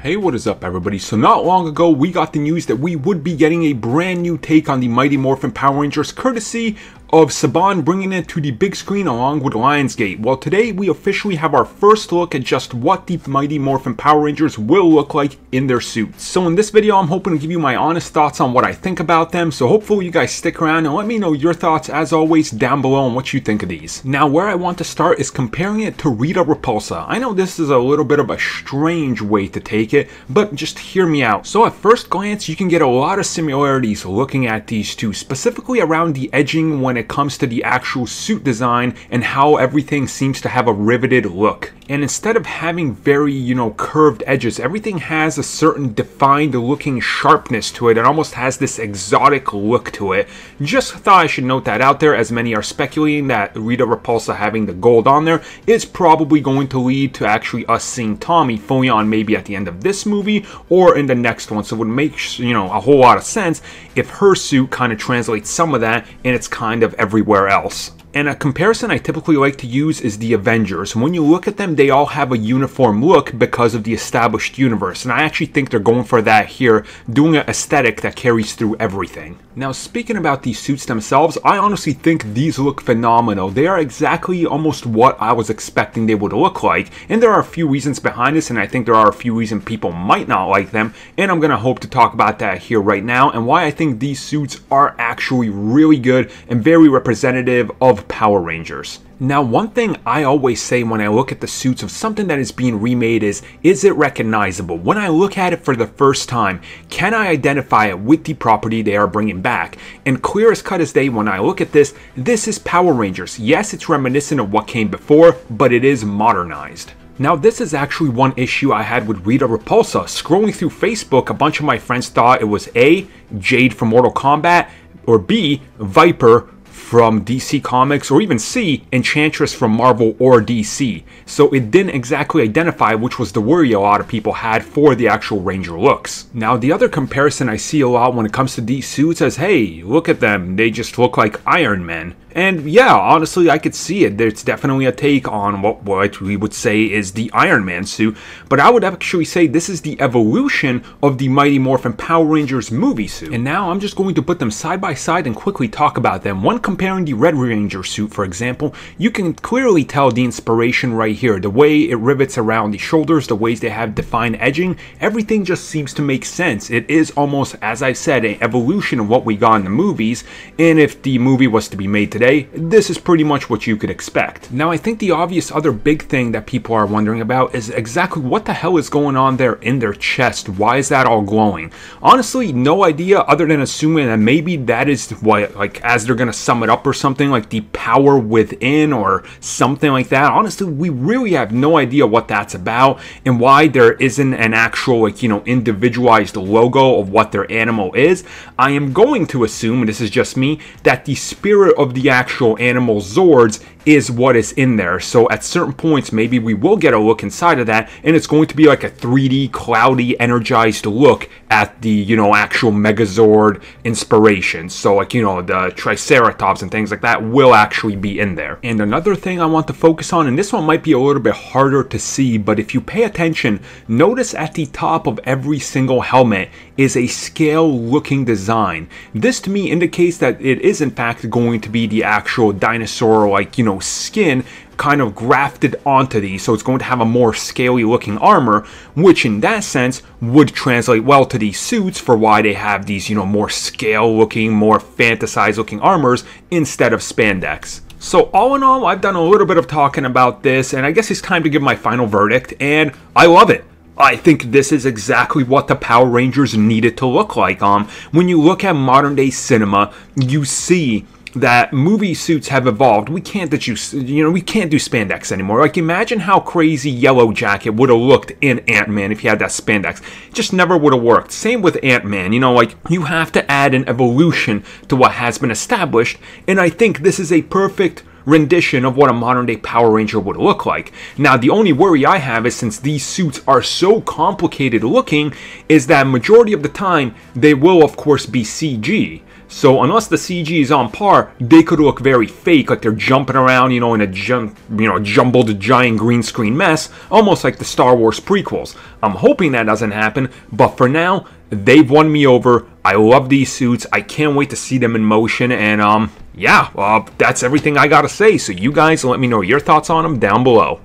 Hey, what is up everybody? So not long ago we got the news that we would be getting a brand new take on the Mighty Morphin Power Rangers courtesy of Saban bringing it to the big screen along with Lionsgate. Well, today we officially have our first look at just what the Mighty Morphin Power Rangers will look like in their suits. So in this video I'm hoping to give you my honest thoughts on what I think about them, so hopefully you guys stick around and let me know your thoughts as always down below on what you think of these. Now where I want to start is comparing it to Rita Repulsa. I know this is a little bit of a strange way to take it, but just hear me out. So at first glance you can get a lot of similarities looking at these two, specifically around the edging when it comes to the actual suit design and how everything seems to have a riveted look. And instead of having very, curved edges, everything has a certain defined looking sharpness to it. It almost has this exotic look to it. Just thought I should note that out there, as many are speculating that Rita Repulsa having the gold on there is probably going to lead to actually us seeing Tommy fully on maybe at the end of this movie or in the next one. So it would make, a whole lot of sense if her suit kind of translates some of that and it's kind of everywhere else. And a comparison I typically like to use is the Avengers. When you look at them, they all have a uniform look because of the established universe. And I actually think they're going for that here, doing an aesthetic that carries through everything. Now, speaking about these suits themselves, I honestly think these look phenomenal. They are exactly almost what I was expecting they would look like. And there are a few reasons behind this, and I think there are a few reasons people might not like them. And I'm going to hope to talk about that here right now, and why I think these suits are actually really good and very representative of Power Rangers. Now, one thing I always say when I look at the suits of something that is being remade is it recognizable? When I look at it for the first time, can I identify it with the property they are bringing back? And clear as cut as day, when I look at this is Power Rangers. Yes, it's reminiscent of what came before, but it is modernized. Now, this is actually one issue I had with Rita Repulsa. Scrolling through Facebook, a bunch of my friends thought it was A, Jade from Mortal Kombat, or B, Viper from DC Comics, or even C, Enchantress from Marvel or DC. So it didn't exactly identify, which was the worry a lot of people had for the actual Ranger looks. Now, the other comparison I see a lot when it comes to these suits is, hey, look at them, they just look like Iron Man. And yeah, honestly, I could see it. There's definitely a take on what we would say is the Iron Man suit, but I would actually say this is the evolution of the Mighty Morphin Power Rangers movie suit. And now I'm just going to put them side by side and quickly talk about them. When comparing the Red Ranger suit, for example, you can clearly tell the inspiration right here. The way it rivets around the shoulders, the ways they have defined edging, everything just seems to make sense. It is almost, as I said, an evolution of what we got in the movies, and if the movie was to be made today, this is pretty much what you could expect. Now, I think the obvious other big thing that people are wondering about is exactly what the hell is going on there in their chest. Why is that all glowing? Honestly, no idea, other than assuming that maybe that is what, like, as they're gonna sum it up or something, like the power within or something like that. Honestly, we really have no idea what that's about and why there isn't an actual, like, individualized logo of what their animal is. I am going to assume, and this is just me, that the spirit of the actual animal Zords is what is in there. So at certain points, maybe we will get a look inside of that, and it's going to be like a 3D, cloudy, energized look at the, actual Megazord inspiration. So like, the Triceratops and things like that will actually be in there. And another thing I want to focus on, and this one might be a little bit harder to see, but if you pay attention, notice at the top of every single helmet is a scale looking design. This to me indicates that it is in fact going to be the actual dinosaur, like, skin kind of grafted onto these, so it's going to have a more scaly looking armor, which in that sense would translate well to these suits for why they have these, more scale looking, more fantasized looking armors instead of spandex. So all in all, I've done a little bit of talking about this, and I guess it's time to give my final verdict, and I love it. I think this is exactly what the Power Rangers needed to look like. When you look at modern day cinema, you see that movie suits have evolved. We can't we can't do spandex anymore. Like, imagine how crazy Yellow Jacket would have looked in Ant-Man if he had that spandex. It just never would have worked. Same with Ant-Man, like, you have to add an evolution to what has been established, and I think this is a perfect rendition of what a modern day Power Ranger would look like. Now, the only worry I have is, since these suits are so complicated looking, is that majority of the time they will of course be CG. So unless the CG is on par, they could look very fake, like they're jumping around, in a jumbled giant green screen mess, almost like the Star Wars prequels. I'm hoping that doesn't happen, but for now, they've won me over. I love these suits. I can't wait to see them in motion, and yeah, that's everything I gotta say. So you guys let me know your thoughts on them down below.